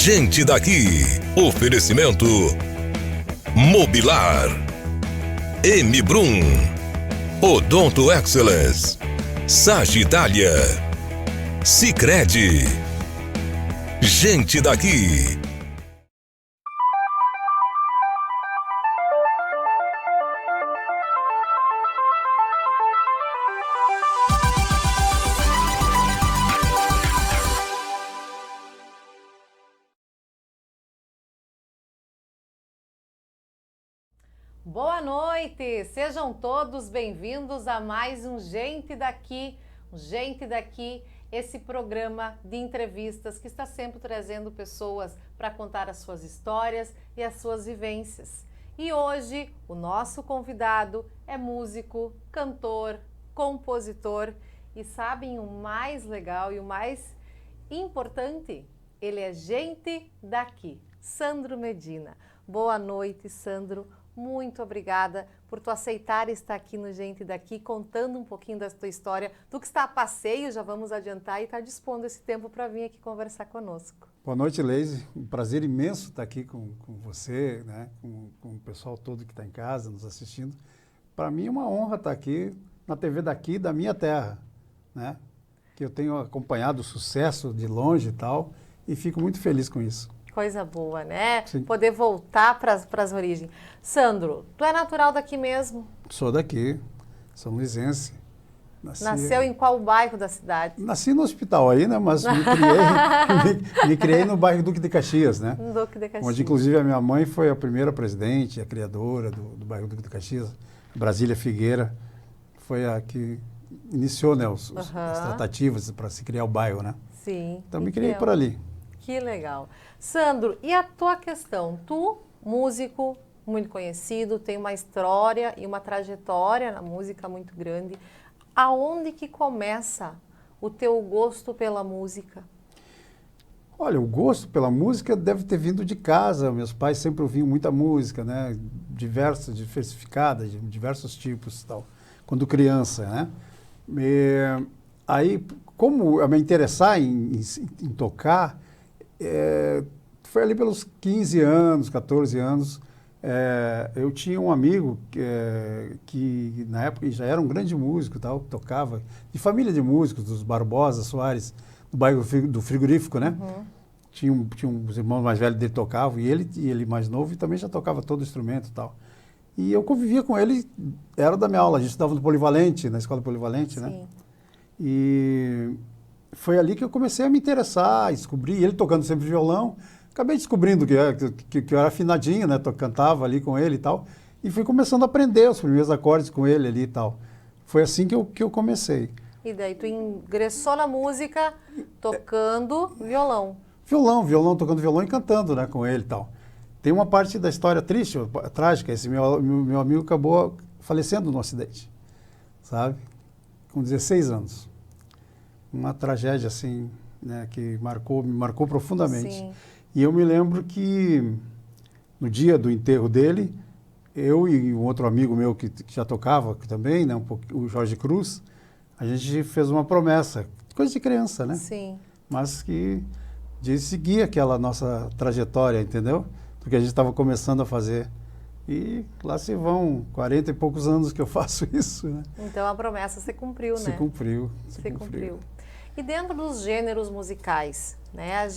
Gente daqui. Oferecimento Mobilar, M. Brum, Odonto Excellence, Sagitália, Sicredi. Gente daqui. Boa noite, sejam todos bem-vindos a mais um Gente Daqui, esse programa de entrevistas que está sempre trazendo pessoas para contar as suas histórias e as suas vivências. E hoje o nosso convidado é músico, cantor, compositor e sabem o mais legal e o mais importante? Ele é gente daqui, Sandro Medina. Boa noite, Sandro. Muito obrigada por tu aceitar estar aqui no Gente Daqui, contando um pouquinho da tua história, do que está a passeio, já vamos adiantar, e está dispondo esse tempo para vir aqui conversar conosco. Boa noite, Leise. Um prazer imenso estar aqui com você, né? com o pessoal todo que está em casa, nos assistindo. Para mim é uma honra estar aqui na TV daqui, da minha terra, né? Que eu tenho acompanhado o sucesso de longe e tal, e fico muito feliz com isso. Coisa boa, né? Sim. Poder voltar para as origens. Sandro, tu é natural daqui mesmo? Sou daqui, sou luisense. Nasceu em qual bairro da cidade? Nasci no hospital aí, né? Mas me criei no bairro Duque de Caxias, né? Duque de Caxias. Onde, inclusive, a minha mãe foi a primeira presidente, a criadora do bairro Duque de Caxias, Brasília Figueira. Foi a que iniciou, né, as tratativas para se criar o bairro, né? Sim. Então, me criei por ali. Que legal. Sandro, e a tua questão? Tu, músico muito conhecido, tem uma história e uma trajetória na música muito grande. Aonde que começa o teu gosto pela música? Olha, o gosto pela música deve ter vindo de casa. Meus pais sempre ouviam muita música, né? Diversas, diversificada, de diversos tipos e tal, quando criança, né? Aí, como eu me interessar em tocar, foi ali pelos 15 anos, 14 anos, eu tinha um amigo que na época já era um grande músico, tal, tocava, de família de músicos, dos Barbosa Soares, do bairro do Frigorífico, né? Uhum. Tinha uns irmãos mais velhos dele tocavam, e ele mais novo, e também já tocava todo o instrumento e tal. E eu convivia com ele, era da minha aula, a gente estudava no Polivalente, na escola Polivalente, né? Sim. E foi ali que eu comecei a me interessar, descobri, ele tocando sempre violão, acabei descobrindo que eu era afinadinho, né? Cantava ali com ele e tal, e fui começando a aprender os primeiros acordes com ele ali e tal. Foi assim que eu comecei. E daí tu ingressou na música tocando violão. Violão, tocando violão e cantando, né, com ele e tal. Tem uma parte da história triste, trágica, esse meu amigo acabou falecendo num acidente, sabe? Com 16 anos. Uma tragédia, assim, né, que me marcou profundamente. Sim. E eu me lembro que, no dia do enterro dele, eu e um outro amigo meu que já tocava também, né, o Jorge Cruz, a gente fez uma promessa, coisa de criança, né? Sim. Mas que de seguir aquela nossa trajetória, entendeu? Porque a gente estava começando a fazer. E lá se vão 40 e poucos anos que eu faço isso, né? Então a promessa se cumpriu, né? Se cumpriu. E dentro dos gêneros musicais, né?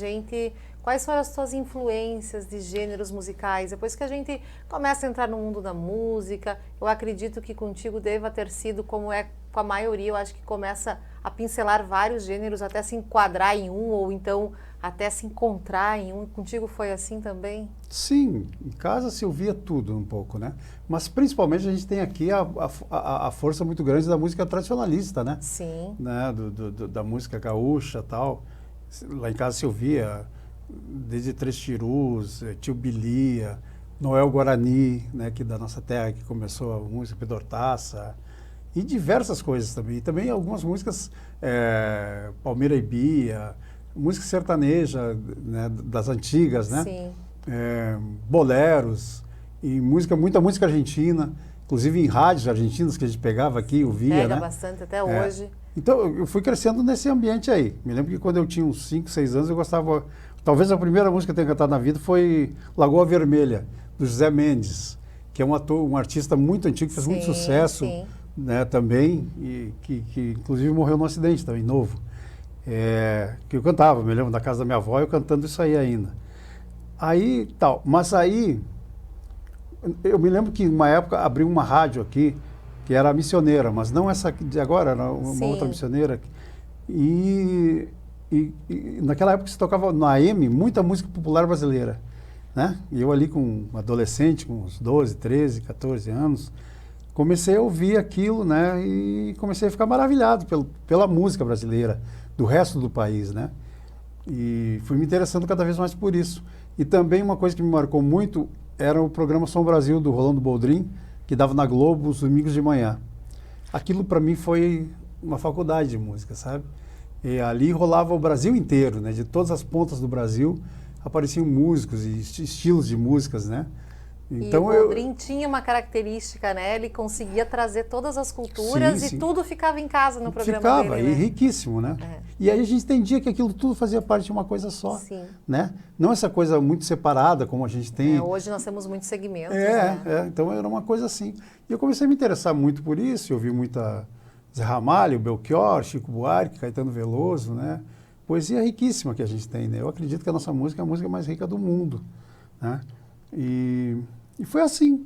Quais foram as tuas influências de gêneros musicais? Depois que a gente começa a entrar no mundo da música, eu acredito que contigo deva ter sido como é com a maioria, eu acho que começa a pincelar vários gêneros até se enquadrar em um, ou então até se encontrar em um. Contigo foi assim também? Sim, em casa se ouvia tudo um pouco, né? Mas principalmente a gente tem aqui a força muito grande da música tradicionalista, né? Sim. Né? Da música gaúcha e tal. Lá em casa se ouvia desde Três Tirus, Tio Bilia, Noel Guarani, né? Que da nossa terra que começou a música, Pedro Hortaça, e diversas coisas também. E também algumas músicas, Palmeira e Bia, música sertaneja, né, das antigas, né? Sim. Boleros, e muita música argentina, inclusive em rádios argentinas que a gente pegava aqui e ouvia, Pega né? bastante até hoje. Então, eu fui crescendo nesse ambiente aí. Me lembro que quando eu tinha uns 5, 6 anos, eu talvez a primeira música que eu tenha cantado na vida foi Lagoa Vermelha, do José Mendes, que é um artista muito antigo, que fez muito sucesso, né, também, e que inclusive morreu num acidente também, novo. Que eu cantava, me lembro da casa da minha avó, eu cantando isso aí ainda. Aí, tal, mas aí, eu me lembro que uma época abriu uma rádio aqui, que era a Missioneira, mas não essa de agora, era uma outra missioneira. E naquela época se tocava na AM muita música popular brasileira, né? E eu ali com um adolescente, com uns 12, 13, 14 anos, comecei a ouvir aquilo, né? E comecei a ficar maravilhado pela música brasileira, do resto do país, né? E fui me interessando cada vez mais por isso. E também uma coisa que me marcou muito era o programa Som Brasil, do Rolando Boldrin, que dava na Globo os domingos de manhã. Aquilo para mim foi uma faculdade de música, sabe? E ali rolava o Brasil inteiro, né? De todas as pontas do Brasil apareciam músicos e estilos de músicas, né? Então, e o Boldrin tinha uma característica, né? Ele conseguia trazer todas as culturas sim. E tudo ficava em casa no programa ficava, dele, né? E riquíssimo, né? E aí a gente entendia que aquilo tudo fazia parte de uma coisa só, né? Não essa coisa muito separada como a gente tem. Hoje nós temos muitos segmentos, né? Então era uma coisa assim. E eu comecei a me interessar muito por isso, eu ouvi muita Zé Ramalho, Belchior, Chico Buarque, Caetano Veloso, né? Poesia riquíssima que a gente tem, né? Eu acredito que a nossa música é a música mais rica do mundo, né? E foi assim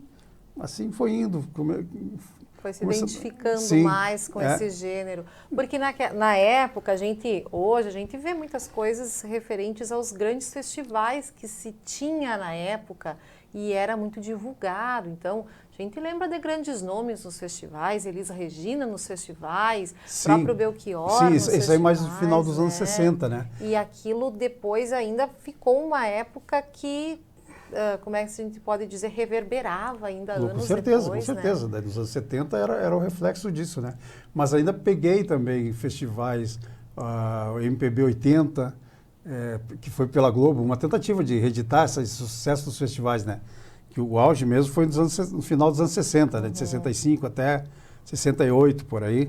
foi indo. Foi se identificando mais com esse gênero. Porque na época, hoje a gente vê muitas coisas referentes aos grandes festivais que se tinha na época e era muito divulgado. Então, a gente lembra de grandes nomes nos festivais, Elisa Regina nos festivais, próprio Belchior nos isso aí mais no final dos anos 60, né? E aquilo depois ainda ficou uma época que... como é que a gente pode dizer, reverberava ainda anos depois, com certeza. Né? Nos anos 70 era o reflexo disso, né? Mas ainda peguei também festivais, o MPB 80, que foi pela Globo, uma tentativa de reeditar esse sucesso dos festivais, né? Que o auge mesmo foi no final dos anos 60, né? De 65 até 68, por aí.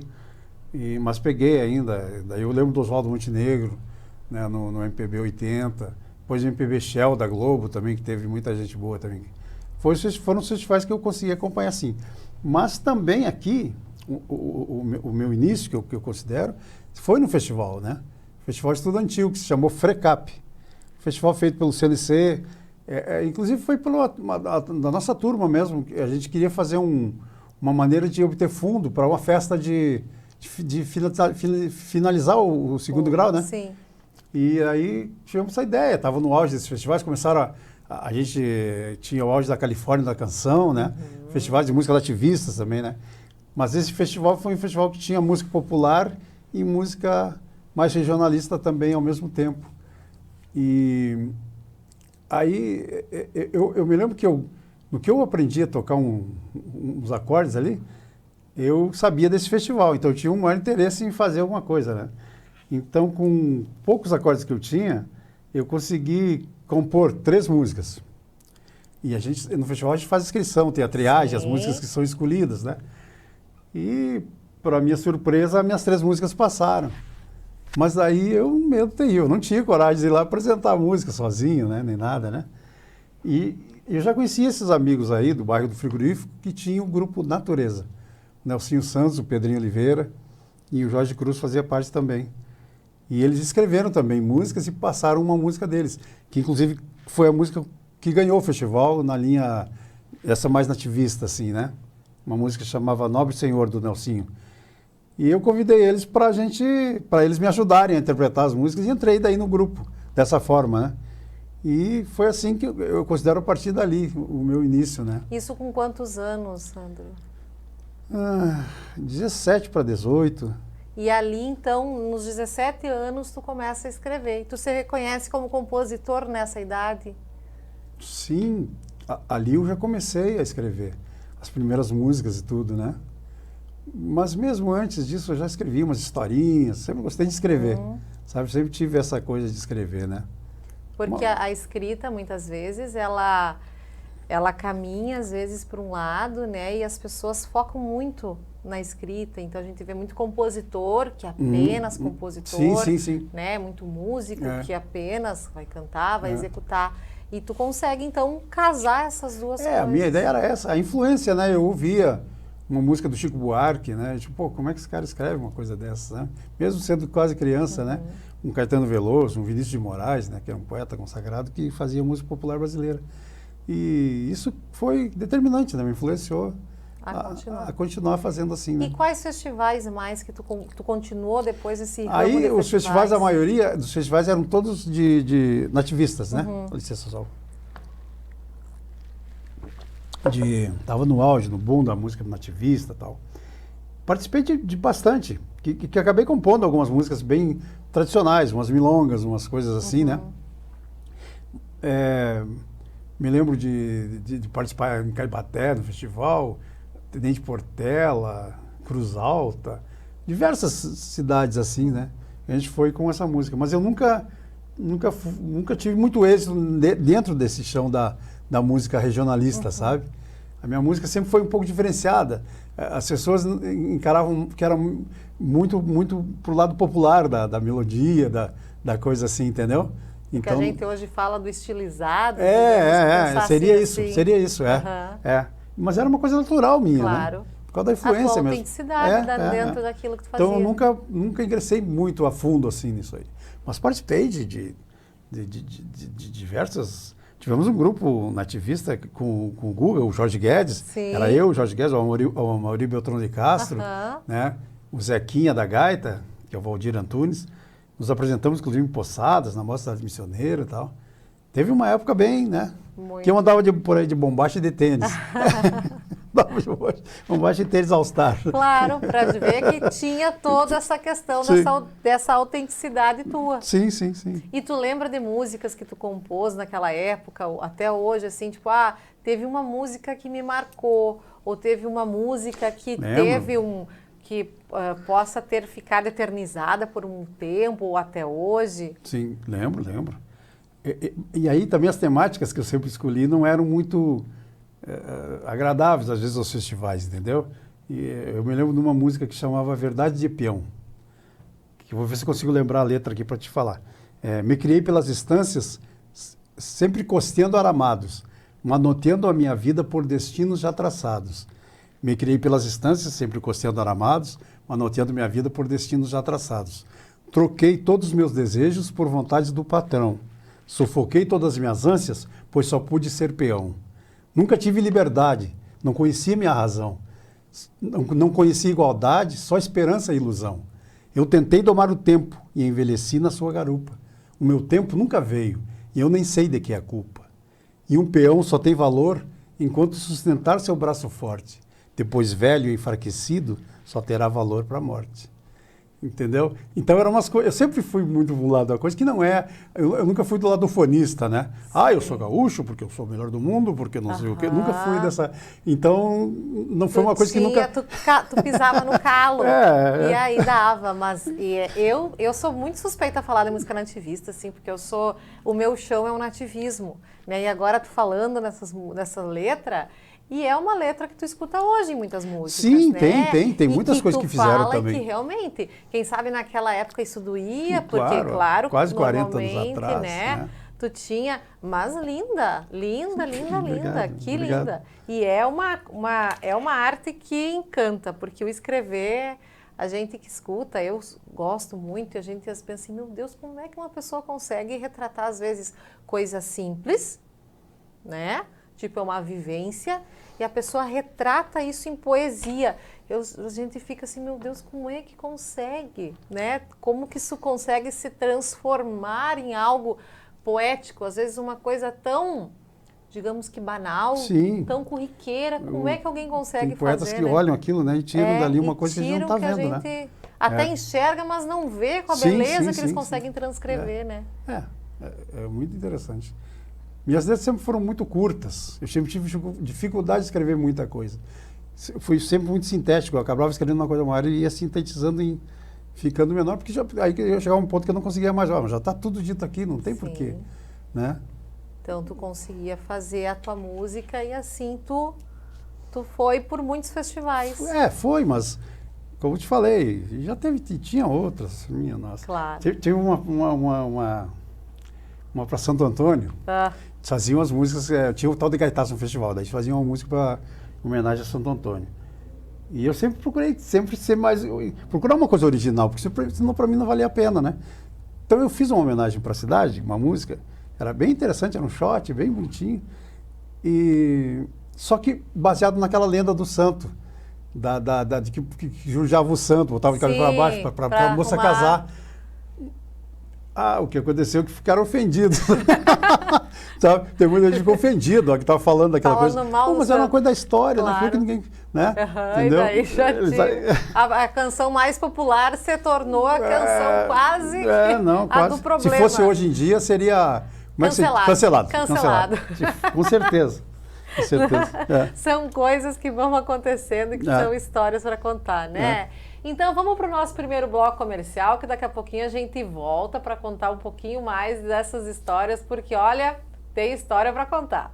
Mas peguei ainda, daí eu lembro do Oswaldo Montenegro, né? no MPB 80, depois o MPB Shell da Globo também, que teve muita gente boa também. Foram os festivais que eu consegui acompanhar, sim. Mas também aqui, o meu início, que eu considero, foi no festival, né? Festival estudantil, que se chamou FRECAP. Festival feito pelo CNC, inclusive foi da nossa turma mesmo. A gente queria fazer uma maneira de obter fundo para uma festa de finalizar o segundo grau, né? Sim. E aí tivemos essa ideia, estava no auge desses festivais, começaram a gente tinha o auge da Califórnia da canção, né? Festivais de música ativistas também, né? Mas esse festival foi um festival que tinha música popular e música mais regionalista também ao mesmo tempo. E aí eu me lembro que no que eu aprendi a tocar uns acordes ali, eu sabia desse festival, então eu tinha um maior interesse em fazer alguma coisa, né? Então, com poucos acordes que eu tinha, eu consegui compor 3 músicas. E no festival a gente faz inscrição, tem a triagem, as músicas que são escolhidas, né? E, para minha surpresa, as minhas 3 músicas passaram. Mas aí um medo terrível, eu não tinha coragem de ir lá apresentar a música sozinho, né? Nem nada, né? E eu já conhecia esses amigos aí do bairro do Frigorífico que tinham o grupo Natureza. O Nelsinho Santos, o Pedrinho Oliveira e o Jorge Cruz fazia parte também. E eles escreveram também músicas e passaram uma música deles, que inclusive foi a música que ganhou o festival na linha, essa mais nativista, assim, né? Uma música que chamava Nobre Senhor, do Nelsinho. E eu convidei eles para eles me ajudarem a interpretar as músicas e entrei daí no grupo, dessa forma, né? E foi assim que eu considero a partir dali, o meu início, né? Isso com quantos anos, Sandro? 17 para 18. E ali, então, nos 17 anos, tu começa a escrever. Tu se reconhece como compositor nessa idade? Sim, ali eu já comecei a escrever as primeiras músicas e tudo, né? Mas mesmo antes disso eu já escrevi umas historinhas, sempre gostei de escrever, sabe? Sempre tive essa coisa de escrever, né? Porque a escrita, muitas vezes, ela ela caminha às vezes para um lado, né? E as pessoas focam muito na escrita. Então a gente vê muito compositor que é apenas compositor, sim. né? Muito músico É. que apenas vai cantar, vai executar. E tu consegue então casar essas duas coisas. A minha ideia era essa, a influência, né? Eu ouvia uma música do Chico Buarque, né? Tipo, pô, como é que esse cara escreve uma coisa dessa, né? Mesmo sendo quase criança, né? Um Caetano Veloso, um Vinícius de Moraes, né? Que é um poeta consagrado que fazia música popular brasileira. E isso foi determinante, né? Me influenciou a continuar fazendo assim, né? E quais festivais mais que tu continuou depois desse ramo Aí de os festivais, a maioria dos festivais eram todos de nativistas, né? Com licença só. Tava no auge, no boom da música nativista e tal. Participei de bastante, que acabei compondo algumas músicas bem tradicionais, umas milongas, umas coisas assim, né? Me lembro de participar em Caribaté, no festival, Tenente Portela, Cruz Alta, diversas cidades assim, né? A gente foi com essa música, mas eu nunca tive muito êxito dentro desse chão da música regionalista, sabe? A minha música sempre foi um pouco diferenciada. As pessoas encaravam que era muito pro lado popular da melodia, da coisa assim, entendeu? Então, que a gente hoje fala do estilizado. Seria assim. isso, Mas era uma coisa natural minha, claro. Né? Por causa da influência mesmo. Autenticidade dentro daquilo que tu fazia. Então, eu nunca ingressei muito a fundo assim nisso aí. Mas participei de diversas... Tivemos um grupo nativista com o Guga, o Jorge Guedes. Sim. Era eu, o Jorge Guedes, o Amaury Beltrão de Castro, né? O Zequinha da Gaita, que é o Valdir Antunes. Nos apresentamos, inclusive, em Poçadas, na Mostra da Missioneira e tal. Teve uma época bem, né? Muito. Que eu andava por aí de bombacha e de tênis. Bombacha e tênis All-Star. Claro, para ver que tinha toda essa questão dessa autenticidade tua. Sim. E tu lembra de músicas que tu compôs naquela época, até hoje, assim, tipo, teve uma música que me marcou, ou teve uma música que que possa ter ficado eternizada por um tempo ou até hoje? Sim, lembro. E aí também as temáticas que eu sempre escolhi não eram muito agradáveis, às vezes, aos festivais, entendeu? E eu me lembro de uma música que chamava Verdade de Peão, que eu vou ver se eu consigo lembrar a letra aqui para te falar. Me criei pelas estâncias, sempre costeando aramados, manoteando a minha vida por destinos já traçados. Me criei pelas estâncias, sempre costeando aramados, manoteando minha vida por destinos já traçados. Troquei todos os meus desejos por vontades do patrão. Sufoquei todas as minhas ânsias, pois só pude ser peão. Nunca tive liberdade, não conhecia minha razão. Não conhecia igualdade, só esperança e ilusão. Eu tentei domar o tempo e envelheci na sua garupa. O meu tempo nunca veio e eu nem sei de que é a culpa. E um peão só tem valor enquanto sustentar seu braço forte. Depois velho e enfraquecido, só terá valor para a morte. Entendeu? Então eram umas coisas. Eu sempre fui muito do lado da coisa que não é. Eu nunca fui do lado do fonista, né? Eu sou gaúcho porque eu sou o melhor do mundo, porque não sei o quê. Nunca fui dessa. Então, não foi uma coisa que nunca. Tu pisava no calo. E aí dava. Mas eu sou muito suspeita a falar de música nativista, assim, porque o meu chão é o nativismo. Né? E agora tu falando nessa letra. E é uma letra que tu escuta hoje em muitas músicas, sim, né? Tem muitas coisas que fizeram também. E que realmente, quem sabe naquela época isso doía, porque, claro, quase 40 anos atrás, né? Tu tinha, mas linda, Obrigado. linda. E é uma arte que encanta, porque o escrever, a gente que escuta, eu gosto muito, e a gente pensa assim, meu Deus, como é que uma pessoa consegue retratar, às vezes, coisas simples, né? Tipo, é uma vivência, e a pessoa retrata isso em poesia. A gente fica assim, meu Deus, como é que consegue, né? Como que isso consegue se transformar em algo poético? Às vezes uma coisa tão, digamos que banal, tão corriqueira, como é que alguém consegue fazer? Tem poetas que olham aquilo, né, e tiram dali uma coisa que a gente não está vendo, né? Até enxerga, mas não vê com a beleza que eles conseguem transcrever, né? É muito interessante. Minhas letras sempre foram muito curtas. Eu sempre tive dificuldade de escrever muita coisa. Fui sempre muito sintético. Eu acabava escrevendo uma coisa maior e ia sintetizando ficando menor, porque aí eu chegava a um ponto que eu não conseguia mais. Já está tudo dito aqui, não tem porquê. Né? Então tu conseguia fazer a tua música e assim tu foi por muitos festivais. Foi, mas como eu te falei, já tinha outras, minha nossa. Claro. Tinha uma para Santo Antônio, faziam as músicas, tinha o tal de Gaitaço no festival, daí faziam uma música para homenagem a Santo Antônio. E eu sempre procurei ser mais, procurar uma coisa original, porque senão para mim não valia a pena, né? Então eu fiz uma homenagem para a cidade, uma música, era bem interessante, era um shot, bem bonitinho, só que baseado naquela lenda do santo, de que jujava o santo, botava o cabelo para baixo para a moça casar. O que aconteceu é que ficaram ofendidos. Sabe? Tem muita gente que ficou ofendida, que estava falando daquela coisa. Mas era uma coisa da história, claro. Não foi que ninguém. Né? Entendeu? E daí a canção mais popular se tornou a canção quase quase. do problema. Se fosse hoje em dia, seria. Cancelado. Com certeza. Com certeza. São coisas que vão acontecendo e que são histórias para contar, né? Então vamos para o nosso primeiro bloco comercial, que daqui a pouquinho a gente volta para contar um pouquinho mais dessas histórias, porque olha, tem história para contar.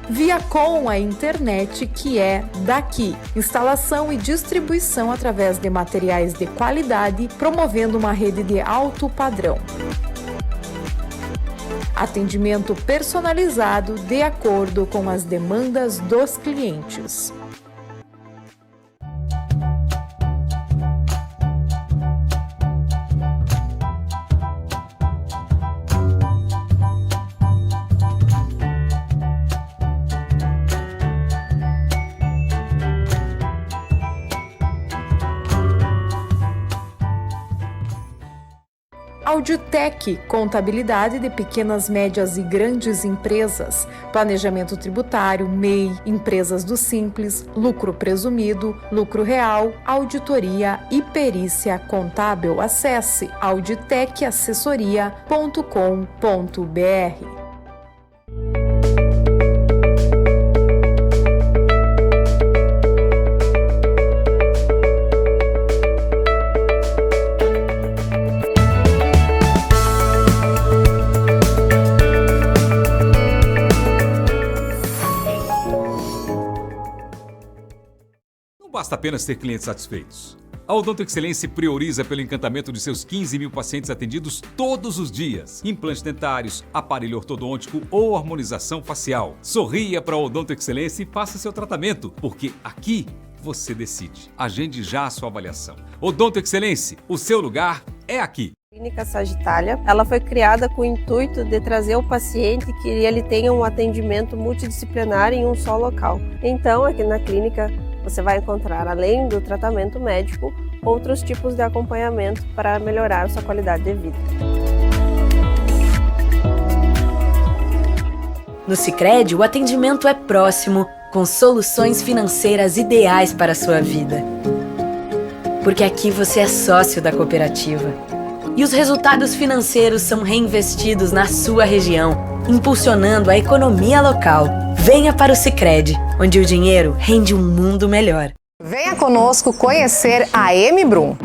Viacom, a internet que é daqui. Instalação e distribuição através de materiais de qualidade, promovendo uma rede de alto padrão. Atendimento personalizado de acordo com as demandas dos clientes. Auditec, contabilidade de pequenas, médias e grandes empresas, planejamento tributário, MEI, empresas do Simples, lucro presumido, lucro real, auditoria e perícia contábil. Acesse auditecassessoria.com.br. Basta apenas ter clientes satisfeitos. A Odonto Excelência prioriza pelo encantamento de seus 15 mil pacientes atendidos todos os dias. Implantes dentários, aparelho ortodôntico ou harmonização facial. Sorria para a Odonto Excelência e faça seu tratamento, porque aqui você decide. Agende já a sua avaliação. Odonto Excelência, o seu lugar é aqui. Clínica Sagitália, ela foi criada com o intuito de trazer o paciente que ele tenha um atendimento multidisciplinar em um só local. Então, aqui na clínica, você vai encontrar, além do tratamento médico, outros tipos de acompanhamento para melhorar sua qualidade de vida. No Sicredi, o atendimento é próximo, com soluções financeiras ideais para a sua vida. Porque aqui você é sócio da cooperativa. E os resultados financeiros são reinvestidos na sua região, impulsionando a economia local. Venha para o Sicredi, onde o dinheiro rende um mundo melhor. Venha conosco conhecer a M-Brum.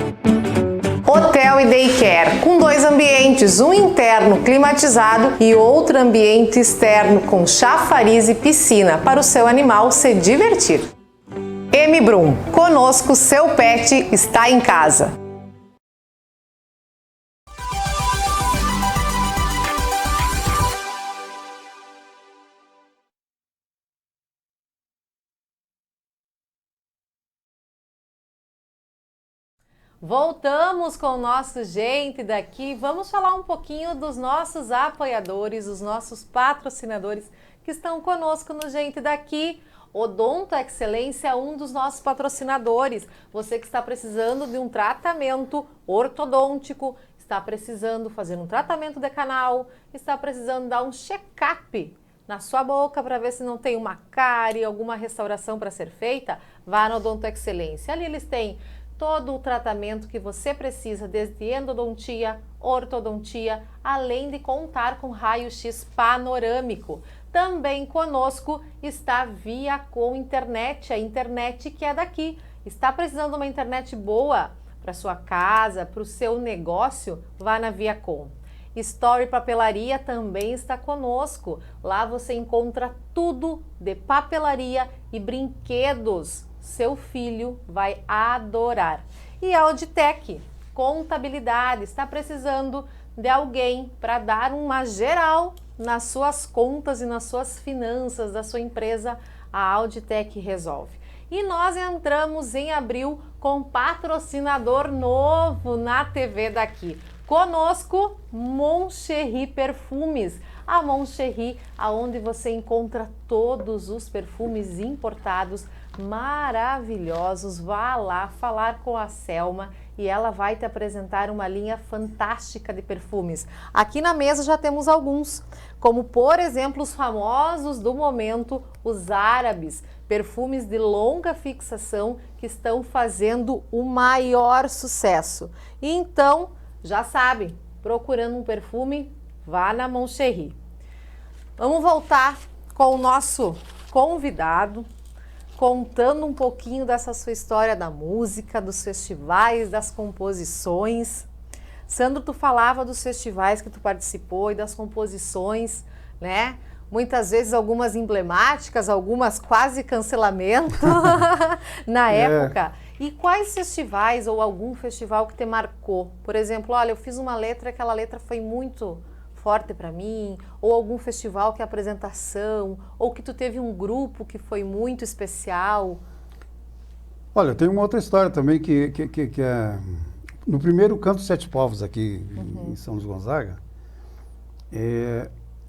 Hotel e Daycare, com 2 ambientes, um interno climatizado e outro ambiente externo com chafariz e piscina para o seu animal se divertir. M-Brum, conosco seu pet está em casa. Voltamos com o nosso Gente Daqui. Vamos falar um pouquinho dos nossos apoiadores, os nossos patrocinadores que estão conosco no Gente Daqui. Odonto Excelência é um dos nossos patrocinadores. Você que está precisando de um tratamento ortodôntico, está precisando fazer um tratamento de canal, está precisando dar um check-up na sua boca para ver se não tem uma cárie, alguma restauração para ser feita, vá no Odonto Excelência. Ali eles têm todo o tratamento que você precisa, desde endodontia, ortodontia, além de contar com raio-x panorâmico. Também conosco está a Viacom Internet, a internet que é daqui. Está precisando de uma internet boa para sua casa, para o seu negócio? Vá na Viacom. Story Papelaria também está conosco. Lá você encontra tudo de papelaria e brinquedos. Seu filho vai adorar. E a Auditec, contabilidade, está precisando de alguém para dar uma geral nas suas contas e nas suas finanças da sua empresa. A Auditec resolve. E nós entramos em abril com patrocinador novo na TV daqui. Conosco, Monchery Perfumes. A Monchery, aonde você encontra todos os perfumes importados maravilhosos. Vá lá falar com a Selma e ela vai te apresentar uma linha fantástica de perfumes. Aqui na mesa já temos alguns, como por exemplo os famosos do momento, os árabes, perfumes de longa fixação que estão fazendo o maior sucesso. E então, já sabe, procurando um perfume, vá na Monchery. Vamos voltar com o nosso convidado, contando um pouquinho dessa sua história da música, dos festivais, das composições. Sandro, tu falava dos festivais que tu participou e das composições, né? Muitas vezes algumas emblemáticas, algumas quase cancelamento na época. E quais festivais ou algum festival que te marcou? Por exemplo, olha, eu fiz uma letra, aquela letra foi muito forte para mim, ou algum festival que é apresentação, ou que tu teve um grupo que foi muito especial. Olha, tem uma outra história também que é... No primeiro Canto dos Sete Povos aqui em São Luís Gonzaga,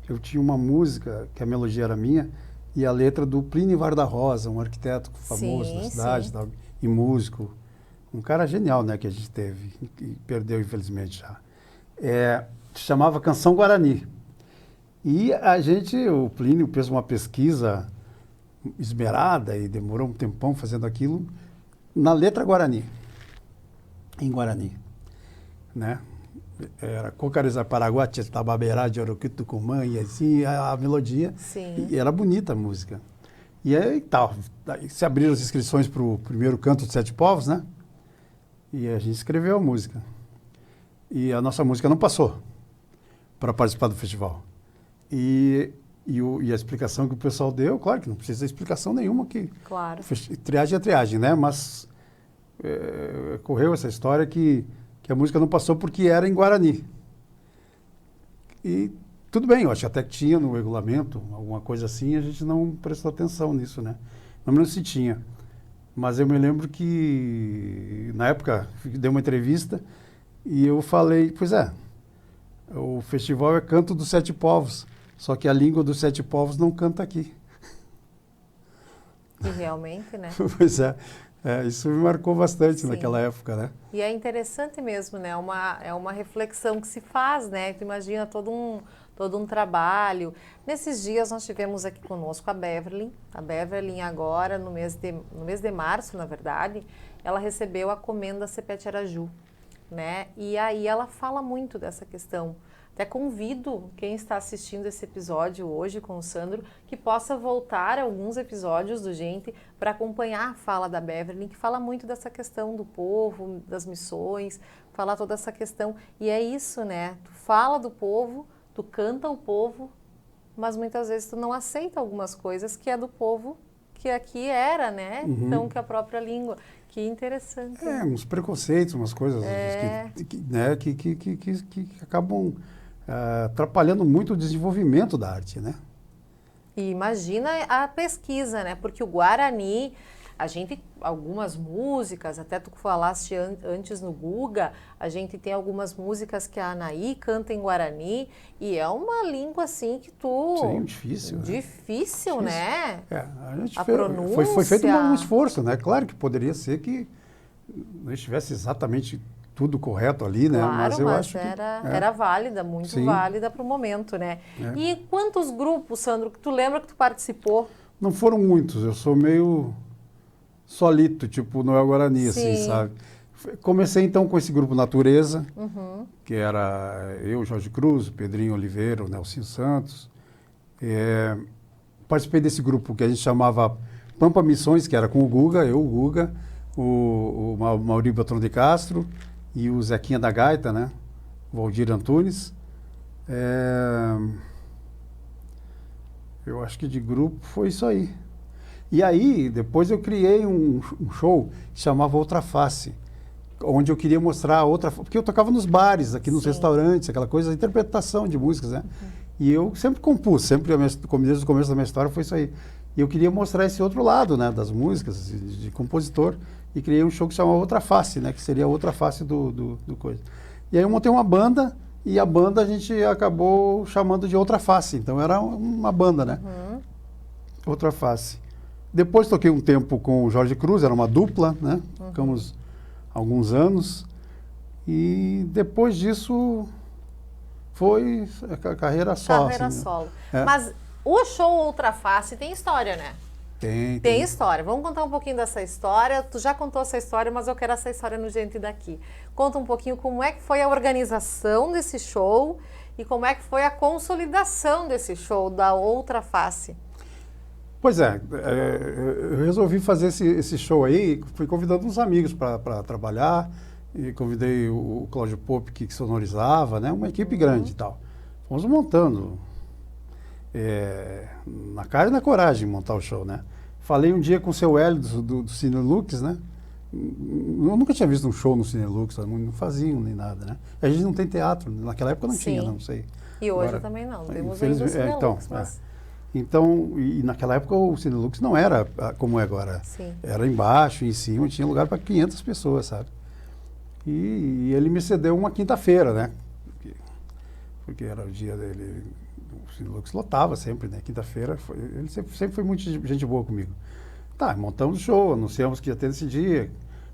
eu tinha uma música que a melodia era minha e a letra do Plínio Varda Rosa, um arquiteto famoso da cidade tal, e músico. Um cara genial, né, que a gente teve e perdeu infelizmente já. Chamava Canção Guarani. E o Plínio fez uma pesquisa esmerada e demorou um tempão fazendo aquilo na letra Guarani, em Guarani, né? Era Cocarizar Paraguá, Tababerá, de Oroquito Tucumã, e assim, a melodia. Sim. E era bonita a música. E aí tal, se abriram as inscrições para o primeiro Canto dos Sete Povos, né? E a gente escreveu a música. E a nossa música não passou para participar do festival. E a explicação que o pessoal deu, claro que não precisa de explicação nenhuma, que claro. Triagem é triagem, né? Mas correu essa história que a música não passou porque era em Guarani. E tudo bem, eu acho que até que tinha no regulamento, alguma coisa assim, a gente não prestou atenção nisso, né? Não me lembro se tinha. Mas eu me lembro que, na época, dei uma entrevista e eu falei, pois é, o festival é Canto dos Sete Povos, só que a língua dos Sete Povos não canta aqui. E realmente, né? Pois é, isso me marcou bastante Sim. naquela época, né? E é interessante mesmo, né? É uma reflexão que se faz, né? Tu imagina todo um trabalho. Nesses dias nós tivemos aqui conosco a Beverly. A Beverly agora, no mês de março, na verdade, ela recebeu a Comenda Cepete Araju, né? E aí ela fala muito dessa questão. Até convido quem está assistindo esse episódio hoje com o Sandro que possa voltar a alguns episódios do Gente para acompanhar a fala da Beverly, que fala muito dessa questão do povo, das missões, fala toda essa questão. E é isso, né? Tu fala do povo, tu canta o povo, mas muitas vezes tu não aceita algumas coisas que é do povo, que aqui era, né? Então, que a própria língua. Que interessante. Uns preconceitos, umas coisas que acabam atrapalhando muito o desenvolvimento da arte, né? E imagina a pesquisa, né? Porque o Guarani, algumas músicas, até tu falaste antes no Guga, a gente tem algumas músicas que a Anaí canta em Guarani e é uma língua assim que tu... Sim, difícil. Difícil, né? A pronúncia... Foi feito um esforço, né? Claro que poderia ser que não estivesse exatamente tudo correto ali, né? Claro, mas eu acho que era válida, muito Sim. válida para o momento, né? E quantos grupos, Sandro, que tu lembra que tu participou? Não foram muitos, eu sou meio solito, tipo Noel Guarani, Sim. assim, sabe? Comecei então com esse grupo Natureza, que era eu, Jorge Cruz, Pedrinho Oliveira, o Nelson Santos. participei desse grupo que a gente chamava Pampa Missões, que era com o Guga, o Guga, o Maurício Beltrão de Castro e o Zequinha da Gaita, né? O Valdir Antunes. Eu acho que de grupo foi isso aí. E aí, depois eu criei um show que chamava Outra Face, onde eu queria mostrar outra... Porque eu tocava nos bares, aqui nos restaurantes, aquela coisa, interpretação de músicas, né? E eu sempre compus, sempre, desde o começo da minha história foi isso aí. E eu queria mostrar esse outro lado, né, das músicas, de compositor, e criei um show que se chamava Outra Face, né, que seria a outra face do coisa. E aí eu montei uma banda, e a banda a gente acabou chamando de Outra Face, então era uma banda, né? Outra Face. Depois toquei um tempo com o Jorge Cruz, era uma dupla, né? Ficamos alguns anos, e depois disso foi a carreira solo. Carreira assim, solo. né? Mas o show Outra Face tem história, né? Tem. História. Vamos contar um pouquinho dessa história. Tu já contou essa história, mas eu quero essa história no Gente Daqui. Conta um pouquinho como é que foi a organização desse show e como é que foi a consolidação desse show da Outra Face. Pois é, eu resolvi fazer esse show aí, fui convidando uns amigos para trabalhar, e convidei o Cláudio Pope, que sonorizava, né? Uma equipe grande e tal. Fomos montando, na cara e na coragem, montar o show, né? Falei um dia com o seu Hélio do Cine Lux, né? Eu nunca tinha visto um show no Cine Lux, não faziam nem nada, né? A gente não tem teatro, naquela época não tinha, não sei. E hoje agora, também não, temos ainda o Cine Lux, mas... Então, e naquela época o Cine Lux não era como é agora. Sim. Era embaixo, em cima, tinha lugar para 500 pessoas, sabe? E ele me cedeu uma quinta-feira, né? Porque era o dia dele. O Cine Lux lotava sempre, né? Quinta-feira, ele sempre foi muito gente boa comigo. Tá, montamos o show, anunciamos que ia ter esse dia.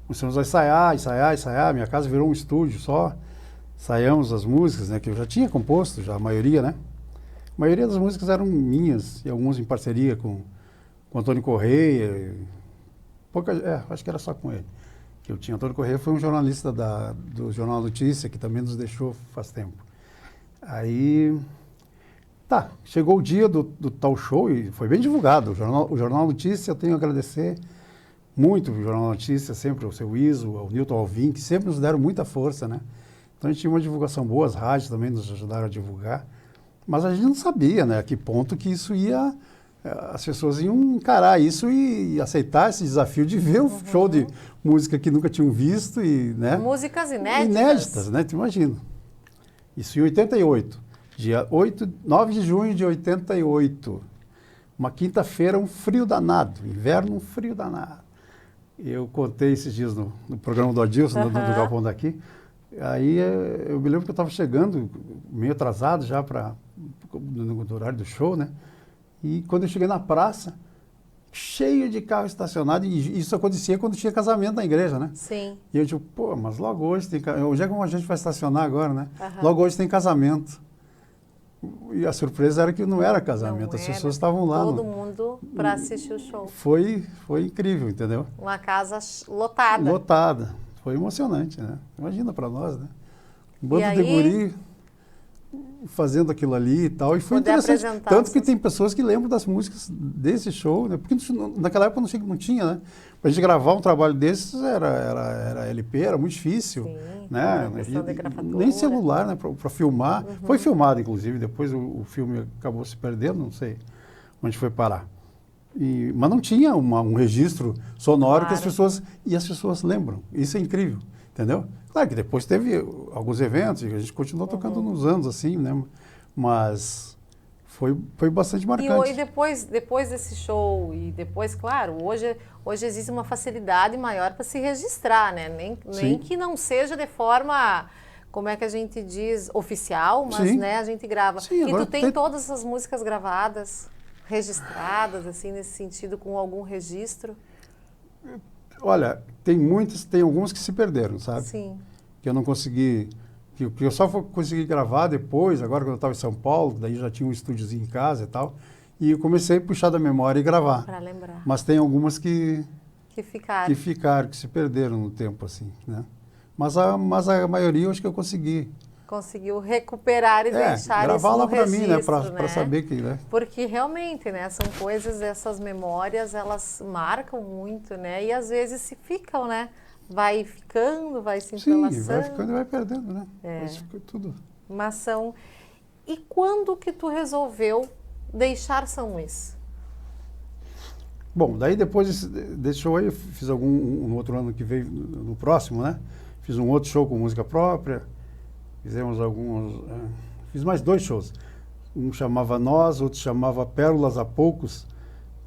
Começamos a ensaiar. Minha casa virou um estúdio só. Ensaiamos as músicas, né? Que eu já tinha composto, já a maioria, né? A maioria das músicas eram minhas, e algumas em parceria com o Antônio Correia. Acho que era só com ele. Que eu tinha. Antônio Correia foi um jornalista do Jornal Notícia, que também nos deixou faz tempo. Aí, tá, chegou o dia do tal show e foi bem divulgado. O Jornal Notícia, eu tenho a agradecer muito o Jornal Notícia, sempre, o seu Iso, o Newton Alvim, que sempre nos deram muita força, né? Então a gente tinha uma divulgação boa, as rádios também nos ajudaram a divulgar. Mas a gente não sabia, né, a que ponto que isso ia, as pessoas iam encarar isso e aceitar esse desafio de ver um show de música que nunca tinham visto e, né? Músicas inéditas. Inéditas, né, tu imagina. Isso em 88, dia 9 de junho de 88, uma quinta-feira, um frio danado, inverno, um frio danado. Eu contei esses dias no programa do Adilson, do Galpão daqui. Aí eu me lembro que eu estava chegando, meio atrasado já no horário do show, né? E quando eu cheguei na praça, cheio de carro estacionado, e isso acontecia quando tinha casamento na igreja, né? Sim. E eu digo, pô, mas logo hoje tem hoje é como a gente vai estacionar agora, né? Logo hoje tem casamento. E a surpresa era que não era casamento, as pessoas estavam lá. Todo mundo para assistir o show. Foi incrível, entendeu? Uma casa lotada. Lotada. Foi emocionante, né? Imagina para nós, né? Um bando aí, de guri fazendo aquilo ali e tal. E foi interessante. Tanto que tem pessoas que lembram das músicas desse show, né? Porque naquela época não tinha, né? Pra gente gravar um trabalho desses era LP, era muito difícil. Sim, né? Nem celular, né? Para filmar. Foi filmado, inclusive, depois o filme acabou se perdendo, não sei onde foi parar. Mas não tinha um registro sonoro que as pessoas lembram. Isso é incrível, entendeu? Claro que depois teve alguns eventos, e a gente continuou tocando nos anos assim, né? Mas foi bastante marcante. E depois desse show, e depois, claro, hoje existe uma facilidade maior para se registrar, né? Nem que não seja de forma, como é que a gente diz, oficial, mas né, a gente grava. Sim, e tu tem todas essas músicas gravadas, registradas, assim, nesse sentido, com algum registro? Olha, tem algumas que se perderam, sabe? Sim. Que eu não consegui, que eu só consegui gravar depois, agora quando eu estava em São Paulo, daí já tinha um estúdiozinho em casa e tal, e eu comecei a puxar da memória e gravar. Para lembrar. Mas tem algumas que ficaram, que se perderam no tempo, assim, né? Mas a maioria eu acho que eu consegui conseguiu recuperar e deixar isso gravar lá no para mim, né? registro, Para saber que, né? Porque realmente, né? São coisas, essas memórias, elas marcam muito, né? E às vezes se ficam, né? Vai ficando, vai se entrelaçando. Sim, vai ficando e vai perdendo, né? É. Isso fica tudo. Mas são... E quando que tu resolveu deixar São Luís? Bom, daí depois desse show aí, eu fiz um outro ano que veio, no próximo, né? Fiz um outro show com música própria, fizemos alguns... fiz mais 2 shows. Um chamava Nós, outro chamava Pérolas a Poucos,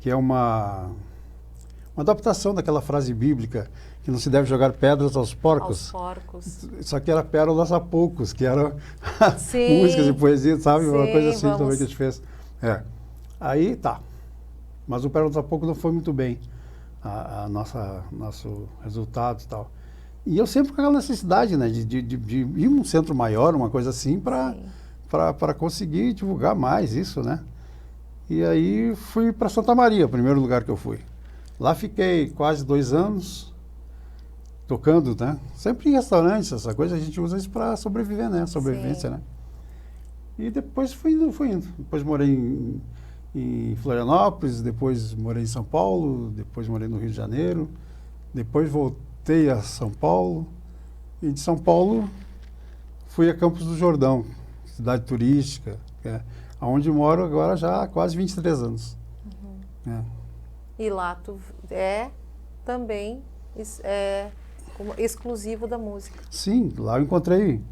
que é uma adaptação daquela frase bíblica, que não se deve jogar pedras aos porcos. Aos porcos. Só que era Pérolas a Poucos, que era Sim, músicas e poesia, sabe? Uma sim, coisa assim vamos. também que a gente fez. Aí tá. Mas o Pérolas a Poucos não foi muito bem, nosso resultado e tal. E eu sempre com aquela necessidade, né, de ir num centro maior, uma coisa assim, para conseguir divulgar mais isso, né? E aí fui para Santa Maria, o primeiro lugar que eu fui. Lá fiquei quase 2 anos tocando, né? Sempre em restaurantes, essa coisa, a gente usa isso para sobreviver, né? Sobrevivência, né? E depois fui indo. Depois morei em Florianópolis, depois morei em São Paulo, depois morei no Rio de Janeiro, depois voltei a São Paulo, e de São Paulo fui a Campos do Jordão, cidade turística, onde moro agora já há quase 23 anos. E lá tu é também exclusivo da música. Sim, lá eu encontrei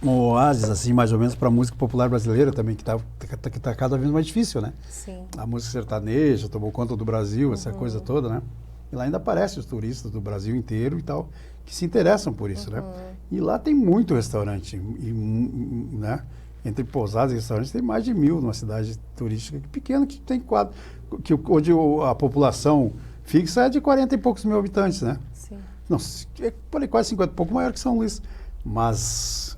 um oásis, assim, mais ou menos, para a música popular brasileira também, que tá cada vez mais difícil, né? Sim. A música sertaneja tomou conta do Brasil, essa coisa toda, né? E lá ainda aparecem os turistas do Brasil inteiro e tal, que se interessam por isso, né? E lá tem muito restaurante, né? Entre pousadas e restaurantes tem mais de 1000 numa cidade turística pequena que tem onde a população fixa é de 40 e poucos mil habitantes, né? Sim. Não, é quase 50 e pouco maior que São Luís, mas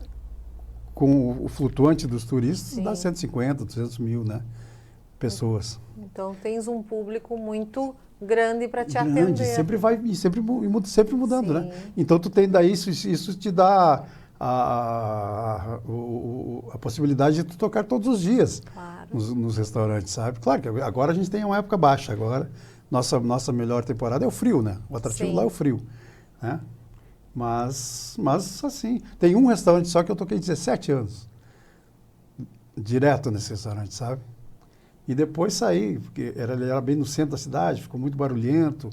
com o flutuante dos turistas dá 150, 200 mil, né? Pessoas. Então tens um público muito grande para te atender. Sempre vai e sempre mudando, né? Sim. Então tu tem daí isso te dá a possibilidade de tu tocar todos os dias nos restaurantes, sabe? Claro que agora a gente tem uma época baixa, agora nossa melhor temporada é o frio, né? O atrativo lá é o frio, né? Mas assim, tem um restaurante só que eu toquei 17 anos, direto nesse restaurante, sabe? E depois saí, porque ele era bem no centro da cidade, ficou muito barulhento.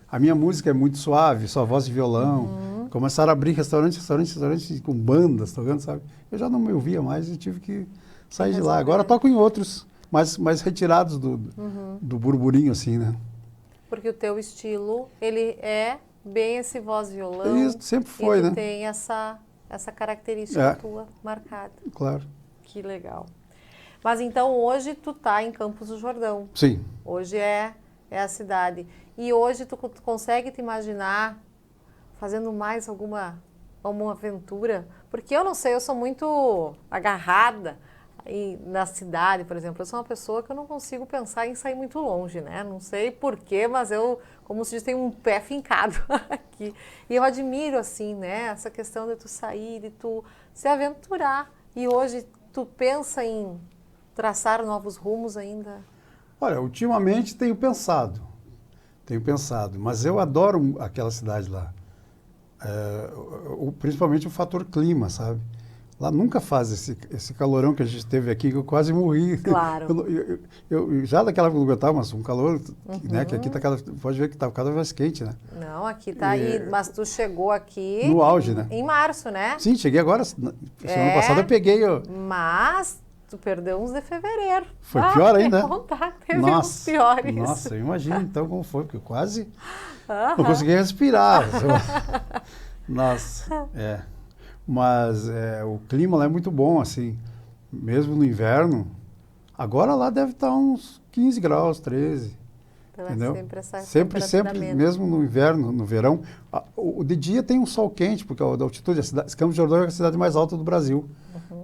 A minha música é muito suave, só voz e violão. Começaram a abrir restaurantes com bandas tocando, sabe? Eu já não me ouvia mais e tive que sair de lá. Agora toco em outros, mais retirados do burburinho, assim, né? Porque o teu estilo, ele é bem esse voz e violão. Isso, sempre foi, né? Tem essa característica tua marcada. Claro. Que legal. Mas então hoje tu tá em Campos do Jordão. Sim. Hoje é a cidade. E hoje tu consegue te imaginar fazendo mais alguma aventura? Porque eu não sei, eu sou muito agarrada na cidade, por exemplo. Eu sou uma pessoa que eu não consigo pensar em sair muito longe, né? Não sei porquê, mas eu, como se diz, tenho um pé fincado aqui. E eu admiro, assim, né? Essa questão de tu sair, de tu se aventurar. E hoje tu pensa em traçar novos rumos ainda? Olha, ultimamente tenho pensado, mas eu adoro aquela cidade lá. Principalmente o fator clima, sabe? Lá nunca faz esse calorão que a gente teve aqui, que eu quase morri. Claro. Eu já daquela época eu estava, mas um calor, né? Que aqui pode ver que está cada vez mais quente, né? Não, aqui tá aí, mas tu chegou aqui... No auge, né? Em março, né? Sim, cheguei agora. Semana passada eu peguei... Mas tu perdeu uns de fevereiro. Foi pior ainda. Teve uns piores. Nossa, eu imagino então como foi, porque eu quase não consegui respirar. Nossa, Mas o clima lá é muito bom, assim, mesmo no inverno. Agora lá deve estar uns 15 graus, 13. Então entendeu? Sempre mesmo no inverno, no verão. De dia tem um sol quente, porque a altitude, Campos do Jordão é a cidade mais alta do Brasil,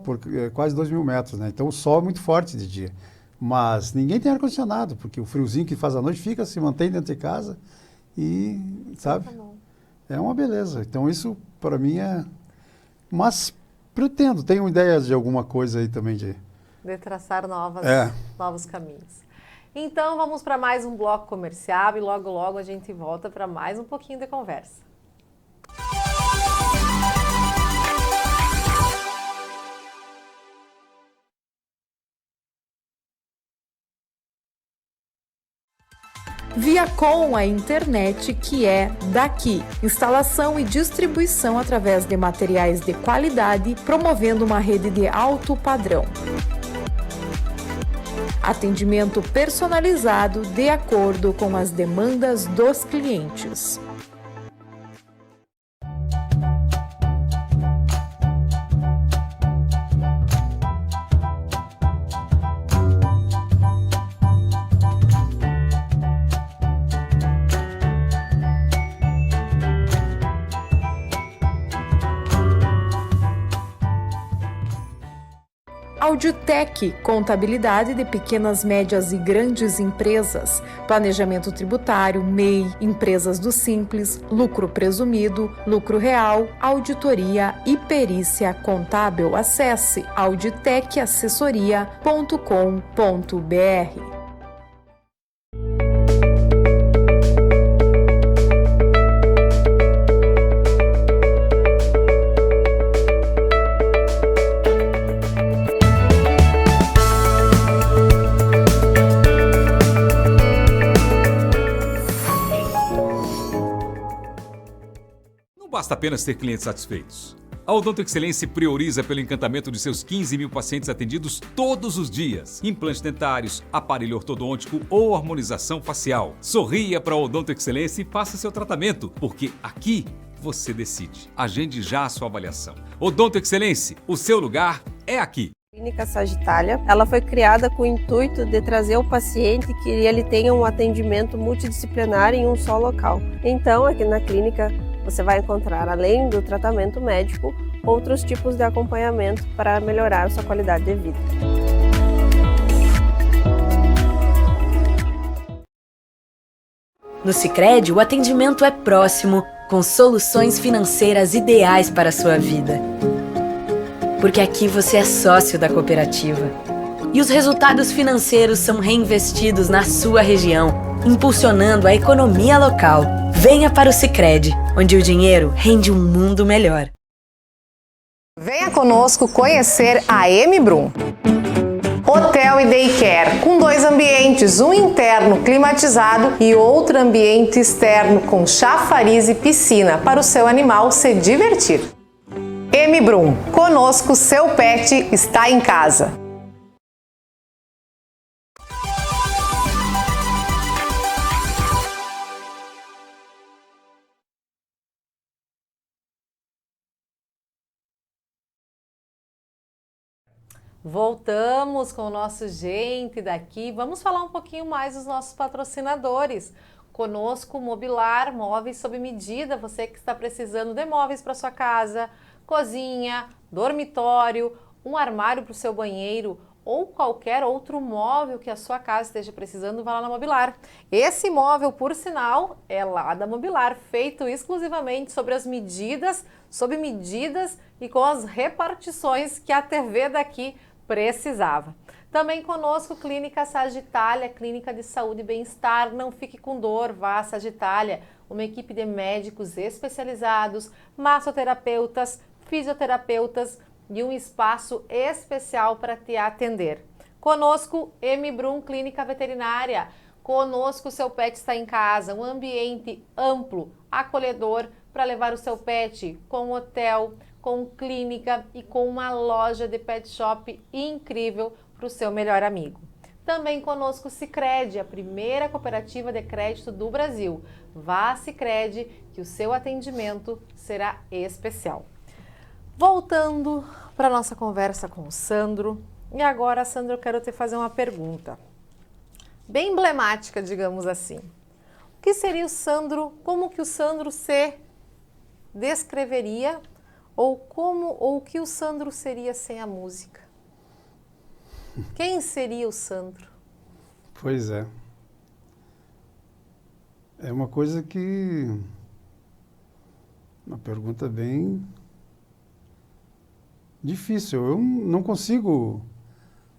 por quase 2.000 metros, né? Então o sol é muito forte de dia. Mas ninguém tem ar-condicionado, porque o friozinho que faz à noite se mantém dentro de casa e, sabe? Tá bom. É uma beleza. Então isso, para mim, Mas pretendo, tenho ideias de alguma coisa aí também de traçar novos caminhos. Então vamos para mais um bloco comercial e logo logo a gente volta para mais um pouquinho de conversa. Viacom, a internet que é daqui. Instalação e distribuição através de materiais de qualidade, promovendo uma rede de alto padrão. Atendimento personalizado de acordo com as demandas dos clientes. Audiotech, contabilidade de pequenas, médias e grandes empresas, planejamento tributário, MEI, empresas do Simples, lucro presumido, lucro real, auditoria e perícia contábil. Acesse auditechassessoria.com.br. Basta apenas ter clientes satisfeitos. A Odonto Excelência prioriza pelo encantamento de seus 15 mil pacientes atendidos todos os dias. Implantes dentários, aparelho ortodôntico ou harmonização facial. Sorria para a Odonto Excelência e faça seu tratamento, porque aqui você decide. Agende já a sua avaliação. Odonto Excelência, o seu lugar é aqui. Clínica Sagitália, ela foi criada com o intuito de trazer o paciente que ele tenha um atendimento multidisciplinar em um só local. Então, aqui na clínica, você vai encontrar, além do tratamento médico, outros tipos de acompanhamento para melhorar sua qualidade de vida. No Sicredi, o atendimento é próximo, com soluções financeiras ideais para a sua vida. Porque aqui você é sócio da cooperativa. E os resultados financeiros são reinvestidos na sua região, impulsionando a economia local. Venha para o Sicredi, onde o dinheiro rende um mundo melhor. Venha conosco conhecer a M-Brum. Hotel e Daycare, com 2 ambientes, um interno climatizado e outro ambiente externo com chafariz e piscina para o seu animal se divertir. M-Brum, conosco seu pet está em casa. Voltamos com o nosso Gente Daqui. Vamos falar um pouquinho mais dos nossos patrocinadores. Conosco, Mobilar, móveis sob medida. Você que está precisando de móveis para sua casa, cozinha, dormitório, um armário para o seu banheiro ou qualquer outro móvel que a sua casa esteja precisando, vá lá na Mobilar. Esse móvel, por sinal, é lá da Mobilar, feito exclusivamente sob medidas e com as repartições que a TV daqui precisava. Também conosco, Clínica Sagitália, clínica de saúde e bem-estar. Não fique com dor, vá à Sagitália, uma equipe de médicos especializados, massoterapeutas, fisioterapeutas e um espaço especial para te atender. Conosco, M-Brum Clínica Veterinária. Conosco, seu pet está em casa, um ambiente amplo, acolhedor para levar o seu pet, com hotel, com clínica e com uma loja de pet shop incrível para o seu melhor amigo. Também conosco Sicredi, a primeira cooperativa de crédito do Brasil. Vá a Sicredi que o seu atendimento será especial. Voltando para a nossa conversa com o Sandro. E agora, Sandro, eu quero te fazer uma pergunta bem emblemática, digamos assim. O que seria o Sandro, como que o Sandro se descreveria ou o que o Sandro seria sem a música? Quem seria o Sandro? Pois é. É uma coisa que... Uma pergunta bem Difícil, eu não consigo,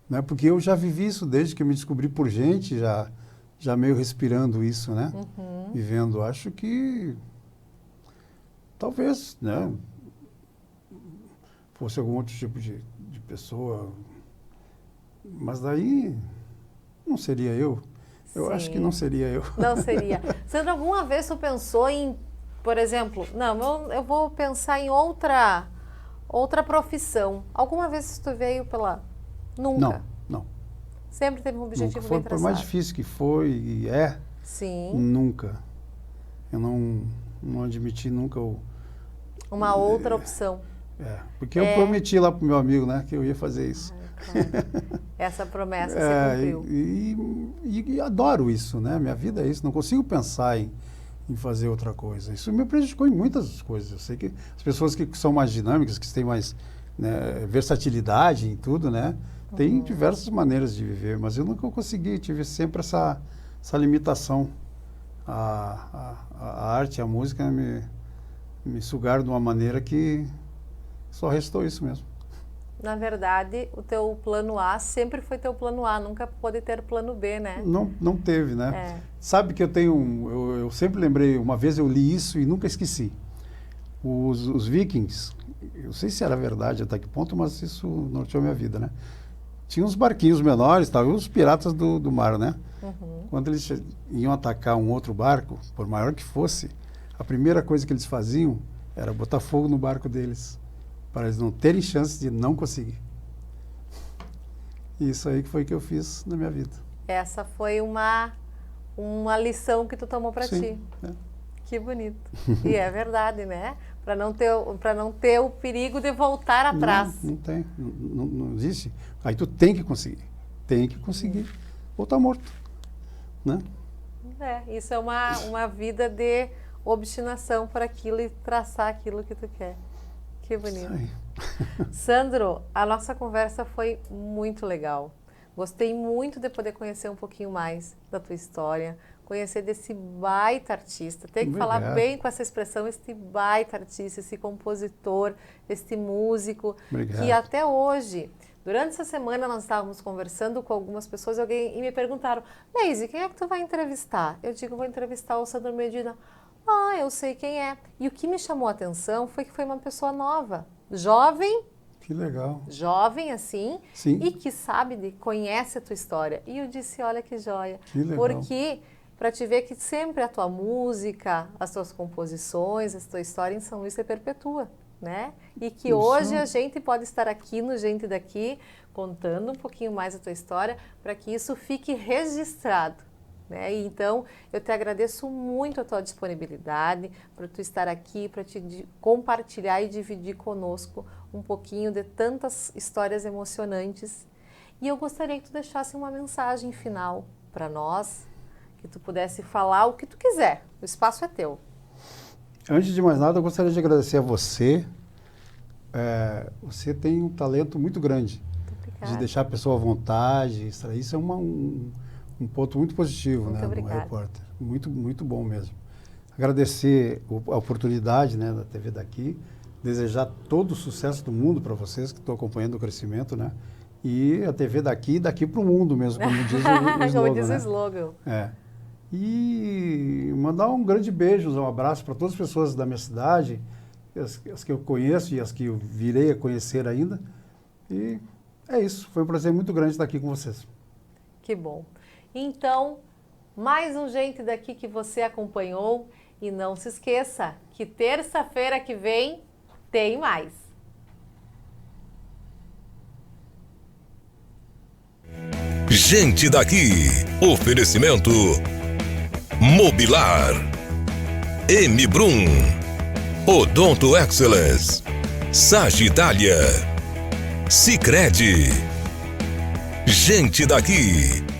né? Porque eu já vivi isso desde que eu me descobri por gente, já meio respirando isso, né? Vivendo. Acho que talvez, né? Fosse algum outro tipo de pessoa, mas daí não seria eu. Eu acho que não seria eu. Não seria. Sandro, alguma vez tu pensou em, por exemplo, não, eu vou pensar em outra profissão. Alguma vez tu veio pela... Nunca? Não. Sempre teve um objetivo Nunca. bem Por traçado. mais difícil que foi e é, Sim. nunca. Eu não admiti nunca Uma outra opção. Porque eu prometi lá pro meu amigo, né, que eu ia fazer isso. Claro. Essa promessa você cumpriu. E adoro isso, né? Minha vida é isso. Não consigo pensar em fazer outra coisa. Isso me prejudicou em muitas coisas. Eu sei que as pessoas que são mais dinâmicas, que têm mais, né, versatilidade em tudo, né? Tem diversas maneiras de viver, mas eu nunca consegui. Tive sempre essa limitação. A arte, a música me sugaram de uma maneira que só restou isso mesmo. Na verdade, o teu plano A sempre foi teu plano A, nunca pôde ter plano B, né? Não teve, né? Sabe que eu sempre lembrei, uma vez eu li isso e nunca esqueci. Os vikings, eu não sei se era verdade até que ponto, mas isso norteou minha vida, né? Tinha uns barquinhos menores, os piratas do mar, né? Quando eles iam atacar um outro barco, por maior que fosse, a primeira coisa que eles faziam era botar fogo no barco deles, para eles não terem chance de não conseguir. Isso aí que foi que eu fiz na minha vida. Essa foi uma lição que tu tomou para ti. Que bonito. E é verdade, né? Para não ter o perigo de voltar atrás. Não tem, não existe. Aí tu tem que conseguir, ou tá morto, né? Isso é uma vida de obstinação para aquilo e traçar aquilo que tu quer. Que bonito. Sandro, a nossa conversa foi muito legal. Gostei muito de poder conhecer um pouquinho mais da tua história, conhecer desse baita artista. Tem que falar bem com essa expressão, este baita artista, esse compositor, este músico, que até hoje, durante essa semana nós estávamos conversando com algumas pessoas e me perguntaram: Neise, quem é que tu vai entrevistar? Eu digo, vou entrevistar o Sandro Medina. Eu sei quem é. E o que me chamou a atenção foi que foi uma pessoa nova, jovem. Que legal. Jovem, assim. Sim. E que conhece a tua história. E eu disse, olha que joia. Que legal. Porque, para te ver que sempre a tua música, as tuas composições, a tua história em São Luís se perpetua, né? E que Isso. hoje a gente pode estar aqui no Gente Daqui, contando um pouquinho mais a tua história, para que isso fique registrado. E então, eu te agradeço muito a tua disponibilidade para tu estar aqui, para te compartilhar e dividir conosco um pouquinho de tantas histórias emocionantes. E eu gostaria que tu deixasse uma mensagem final para nós, que tu pudesse falar o que tu quiser. O espaço é teu. Antes de mais nada, eu gostaria de agradecer a você. Você tem um talento muito grande de deixar a pessoa à vontade. Isso é um ponto muito positivo, muito, né, no repórter. Muito, muito bom mesmo. Agradecer a oportunidade, né, da TV Daqui, desejar todo o sucesso do mundo para vocês que estão acompanhando o crescimento, né? E a TV Daqui para o mundo mesmo, como diz o slogan. Como diz o né? slogan. E mandar um grande beijo, um abraço para todas as pessoas da minha cidade, as que eu conheço e as que eu virei a conhecer ainda. E é isso. Foi um prazer muito grande estar aqui com vocês. Que bom. Então, mais um Gente Daqui que você acompanhou. E não se esqueça que terça-feira que vem tem mais. Gente Daqui. Oferecimento Mobilar, M-Brum, Odonto Excellence, Sagitalia, Sicredi. Gente Daqui.